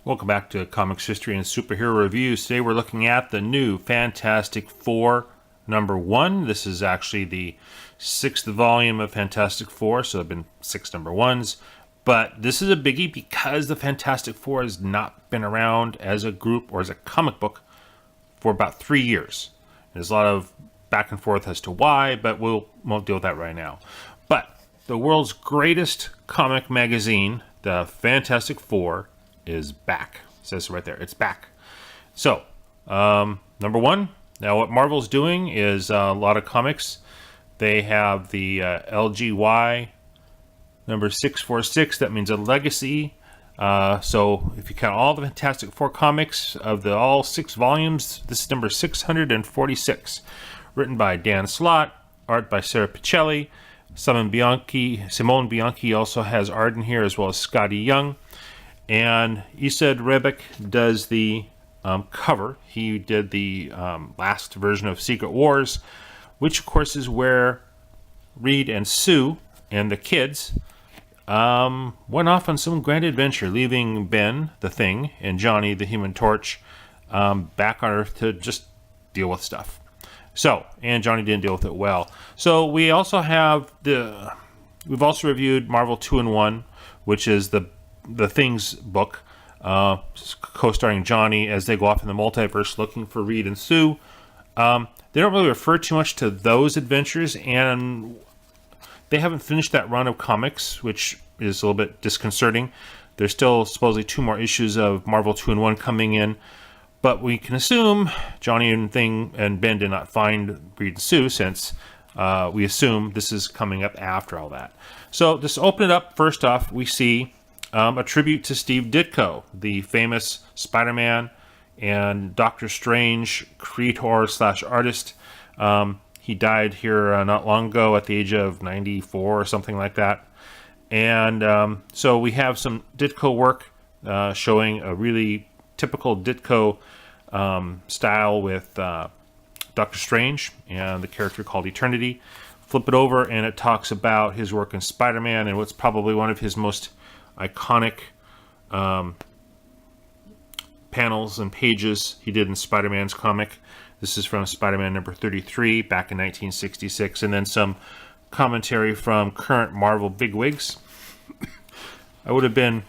Welcome back to Comics History and Superhero Reviews. Today we're looking at the new Fantastic Four #1. This is actually the 6th volume of Fantastic Four, so there have been 6 #1s. But this is a biggie because the Fantastic Four has not been around as a group or as a comic book for about 3 years. There's a lot of back and forth as to why, but we won't deal with that right now. But the world's greatest comic magazine, the Fantastic Four, is back. It says right there, it's back. So, #1. Now, what Marvel's doing is a lot of comics. They have the LGY number 646. That means a legacy. So, if you count all the Fantastic Four comics of all 6 volumes, this is number 646. Written by Dan Slott, art by Sara Pichelli. Simone Bianchi also has art in here, as well as Scotty Young. And Isad Rebic does the cover. He did the last version of Secret Wars, which of course is where Reed and Sue and the kids went off on some grand adventure, leaving Ben, the Thing, and Johnny, the Human Torch, back on Earth to just deal with stuff. So, and Johnny didn't deal with it well. So we also have we've also reviewed Marvel 2-in-1, which is the Things book, co-starring Johnny as they go off in the multiverse looking for Reed and Sue. They don't really refer too much to those adventures, and they haven't finished that run of comics, which is a little bit disconcerting. There's still supposedly 2 more issues of Marvel 2-in-1 coming in, but we can assume Johnny and Thing and Ben did not find Reed and Sue, since we assume this is coming up after all that. So just open it up. First off, we see a tribute to Steve Ditko, the famous Spider-Man and Doctor Strange creator/artist. He died here not long ago at the age of 94 or something like that. And so we have some Ditko work showing a really typical Ditko style with Doctor Strange and the character called Eternity. Flip it over and it talks about his work in Spider-Man and what's probably one of his most iconic panels and pages he did in Spider-Man's comic. This is from Spider-Man number 33 back in 1966, and then some commentary from current Marvel bigwigs. I would have been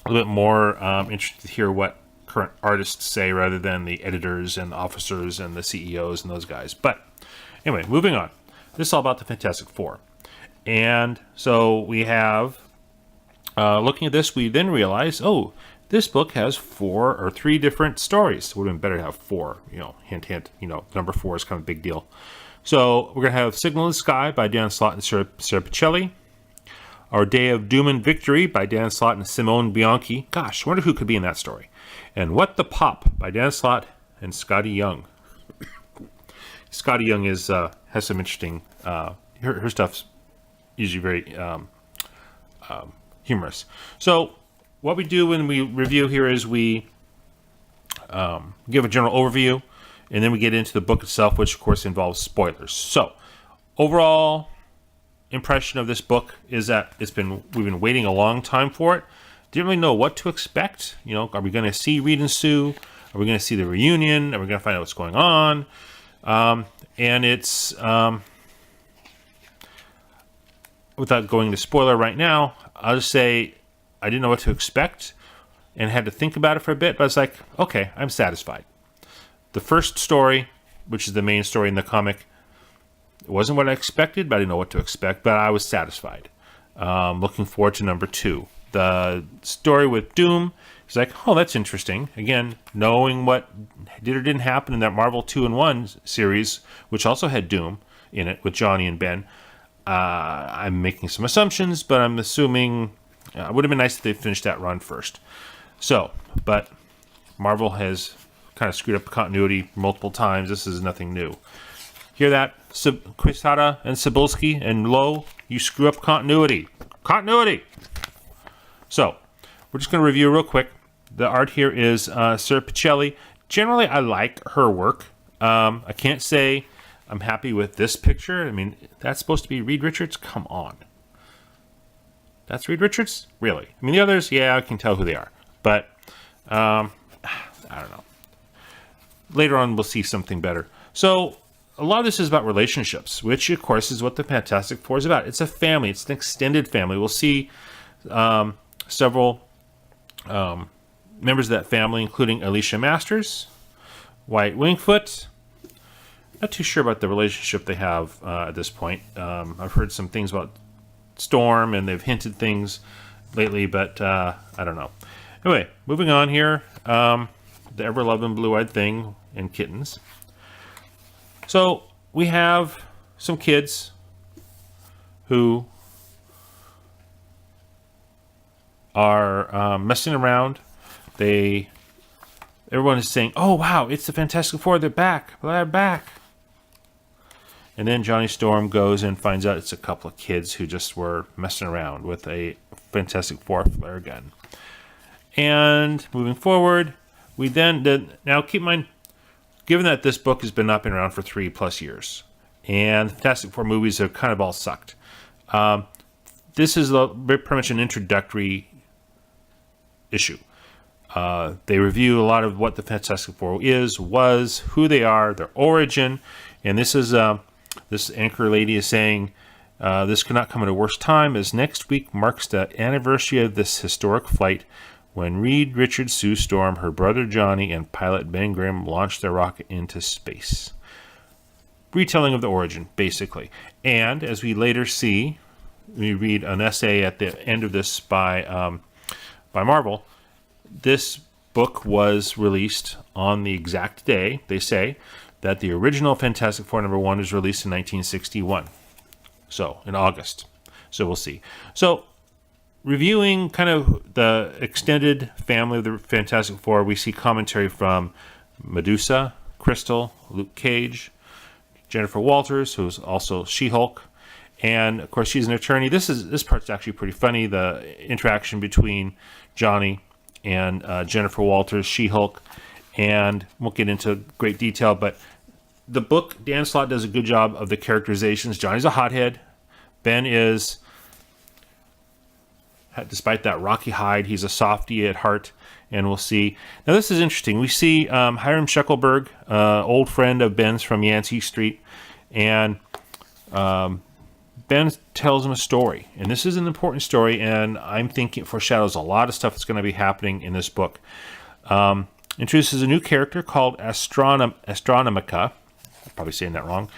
a little bit more interested to hear what current artists say rather than the editors and officers and the CEOs and those guys. But anyway, moving on. This is all about the Fantastic Four. And so we have looking at this, we then realize, oh, this book has 4 or 3 different stories. It would have been better to have 4, hint, hint, number 4 is kind of a big deal. So we're going to have Signal in the Sky by Dan Slott and Sara Pichelli. Our Day of Doom and Victory by Dan Slott and Simone Bianchi. Gosh, I wonder who could be in that story. And What the Pop by Dan Slott and Scotty Young. Scotty Young has some interesting, her stuff's usually very humorous. So what we do when we review here is we give a general overview, and then we get into the book itself, which of course involves spoilers. So overall impression of this book is that we've been waiting a long time for it. Didn't really know what to expect. Are we going to see Reed and Sue? Are we going to see the reunion? Are we going to find out what's going on? And it's without going to spoiler right now, I'll just say I didn't know what to expect and had to think about it for a bit, but I was like, okay, I'm satisfied. The first story, which is the main story in the comic, it wasn't what I expected, but I didn't know what to expect, but I was satisfied. Looking forward to number 2. The story with Doom is like, oh, that's interesting. Again, knowing what did or didn't happen in that Marvel 2-in-1 series, which also had Doom in it with Johnny and Ben. I'm making some assumptions, but I'm assuming it would have been nice if they finished that run first. So, but Marvel has kind of screwed up continuity multiple times. This is nothing new. Hear that, Quesada and Cebulski and Lowe? You screw up continuity. Continuity! So, we're just going to review real quick. The art here is Sara Pichelli. Generally, I like her work. I can't say I'm happy with this picture. I mean, that's supposed to be Reed Richards? Come on. That's Reed Richards? Really? I mean, the others, yeah, I can tell who they are. But I don't know. Later on, we'll see something better. So a lot of this is about relationships, which, of course, is what the Fantastic Four is about. It's a family. It's an extended family. We'll see several members of that family, including Alicia Masters, White Wingfoot. Not too sure about the relationship they have at this point. I've heard some things about Storm, and they've hinted things lately, but I don't know. Anyway, moving on here. The ever-loving blue-eyed thing and kittens. So we have some kids who are messing around. Everyone is saying, "Oh wow, it's the Fantastic Four! They're back! They're back!" And then Johnny Storm goes and finds out it's a couple of kids who just were messing around with a Fantastic Four flare gun. And moving forward, we now keep in mind, given that this book has been around for 3+ years, and the Fantastic Four movies have kind of all sucked, this is pretty much an introductory issue. They review a lot of what the Fantastic Four was, who they are, their origin, and this is this anchor lady is saying this could not come at a worse time, as next week marks the anniversary of this historic flight when Reed, Richard, Sue Storm, her brother Johnny, and pilot Ben Grimm launched their rocket into space. Retelling of the origin, basically. And as we later see, we read an essay at the end of this by Marvel. This book was released on the exact day, they say, that the original Fantastic Four #1 was released in 1961. So, in August. So we'll see. So, reviewing kind of the extended family of the Fantastic Four, we see commentary from Medusa, Crystal, Luke Cage, Jennifer Walters, who's also She-Hulk, and of course she's an attorney. This part's actually pretty funny, the interaction between Johnny and Jennifer Walters, She-Hulk, and won't get into great detail, but the book, Dan Slott does a good job of the characterizations. Johnny's a hothead. Ben is, despite that rocky hide, he's a softie at heart, and we'll see. Now, this is interesting. We see Hiram Sheckelberg, old friend of Ben's from Yancey Street, and Ben tells him a story. And this is an important story, and I'm thinking it foreshadows a lot of stuff that's going to be happening in this book. Introduces a new character called Astronomica. I'm probably saying that wrong.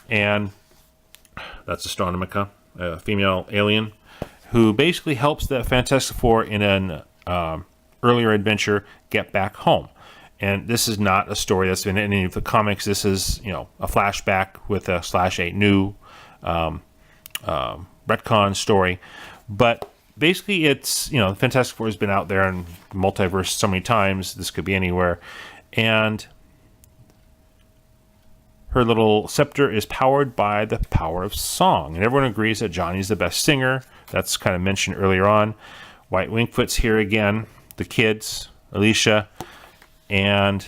And that's Astronomica, a female alien, who basically helps the Fantastic Four in an earlier adventure get back home. And this is not a story that's been in any of the comics. This is, a flashback with a /8 new retcon story. But basically it's, the Fantastic Four has been out there in multiverse so many times. This could be anywhere. And her little scepter is powered by the power of song. And everyone agrees that Johnny's the best singer. That's kind of mentioned earlier on. White Wingfoot's here again. The kids, Alicia. And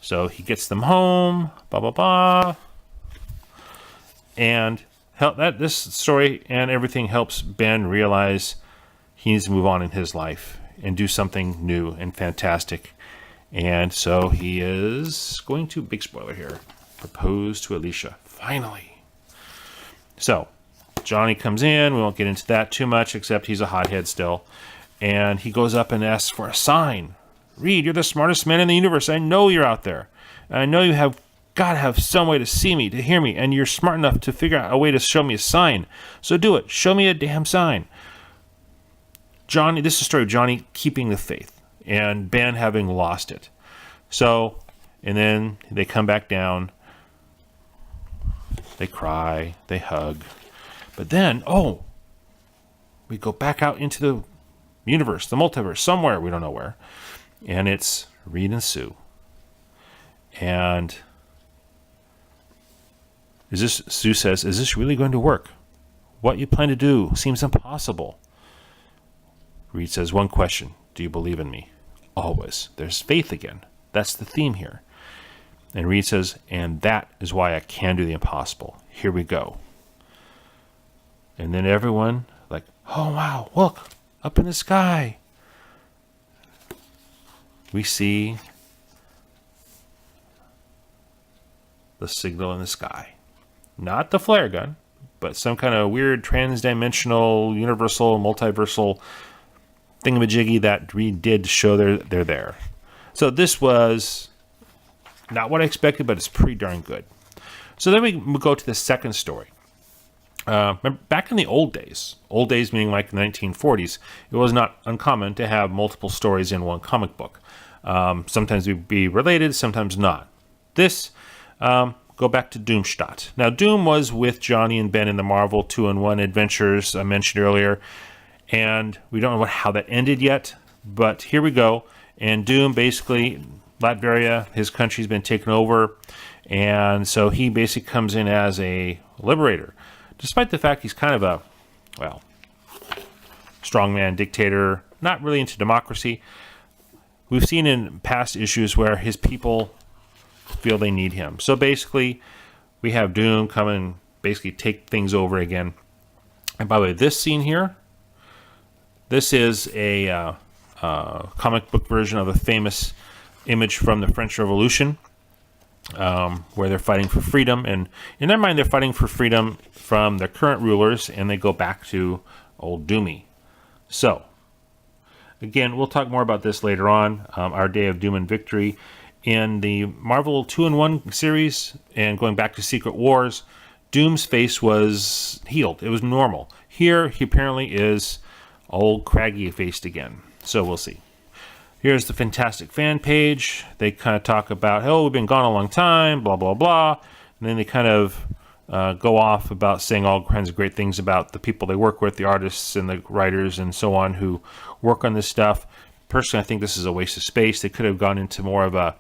so he gets them home. Blah, blah, blah. And this story and everything helps Ben realize he needs to move on in his life and do something new and fantastic. And so he is going to, big spoiler here, propose to Alicia. Finally. So, Johnny comes in. We won't get into that too much, except he's a hothead still. And he goes up and asks for a sign. Reed, you're the smartest man in the universe. I know you're out there. And I know you have got to have some way to see me, to hear me. And you're smart enough to figure out a way to show me a sign. So do it. Show me a damn sign. Johnny, this is the story of Johnny keeping the faith and Ben having lost it. So, and then they come back down. They cry. They hug. But then, we go back out into the universe, the multiverse, somewhere, we don't know where. And it's Reed and Sue. And Sue says, is this really going to work? What you plan to do seems impossible. Reed says, one question. Do you believe in me? Always. There's faith again. That's the theme here. And Reed says, and that is why I can do the impossible. Here we go. And then everyone, like, oh wow, look, up in the sky. we see the signal in the sky. Not the flare gun, but some kind of weird trans-dimensional, universal, multiversal thingamajiggy that did show they're there. So this was not what I expected, but it's pretty darn good. So then we go to the second story. Back in the old days meaning like the 1940s, it was not uncommon to have multiple stories in one comic book. Sometimes they'd be related, sometimes not. This, go back to Doomstadt. Now, Doom was with Johnny and Ben in the Marvel 2-in-1 adventures I mentioned earlier, and we don't know how that ended yet, but here we go. And Doom, basically, Latveria, his country's been taken over, and so he basically comes in as a liberator. Despite the fact he's kind of a, well, strongman dictator, not really into democracy. We've seen in past issues where his people feel they need him. So basically, we have Doom come and basically take things over again. And by the way, this scene here, this is a comic book version of a famous image from the French Revolution, where they're fighting for freedom. And in their mind, they're fighting for freedom from their current rulers, and they go back to old Doomy. So, again, we'll talk more about this later on, our Day of Doom and Victory. In the Marvel 2-in-1 series, and going back to Secret Wars, Doom's face was healed. It was normal. Here, he apparently is old craggy-faced again. So we'll see. Here's the Fantastic fan page. They kind of talk about, oh, we've been gone a long time, blah, blah, blah. And then they kind of go off about saying all kinds of great things about the people they work with, the artists and the writers and so on who work on this stuff. Personally, I think this is a waste of space. They could have gone into more of a,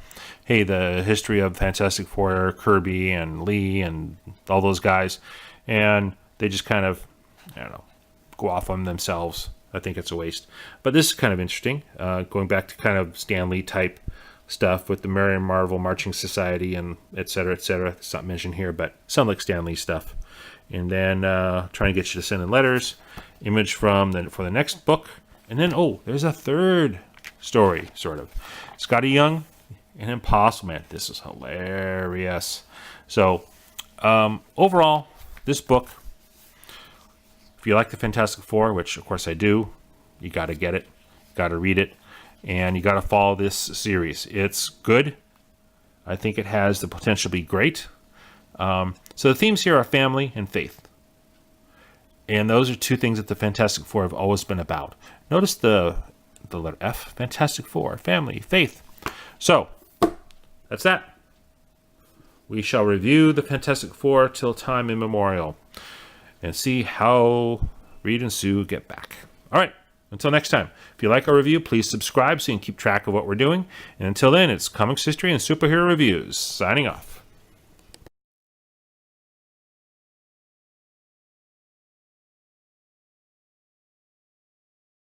hey, the history of Fantastic Four, Kirby and Lee and all those guys. And they just kind of, I don't know, go off on themselves. I think it's a waste. But this is kind of interesting, going back to kind of Stan Lee type stuff with the Marion Marvel Marching Society and et cetera, et cetera. It's not mentioned here, but sounds like Stan Lee stuff. And then trying to get you to send in letters, image from for the next book. And then, oh, there's a third story, sort of. Scotty Young and Impossible Man. This is hilarious. So, overall, this book, if you like the Fantastic Four, which of course I do, you got to get it, got to read it, and you got to follow this series. It's good. I think it has the potential to be great. So the themes here are family and faith. And those are two things that the Fantastic Four have always been about. Notice the letter F, Fantastic Four, family, faith. So, that's that. We shall review the Fantastic Four till time immemorial and see how Reed and Sue get back. All right, until next time. If you like our review, please subscribe so you can keep track of what we're doing. And until then, it's Comics History and Superhero Reviews. Signing off.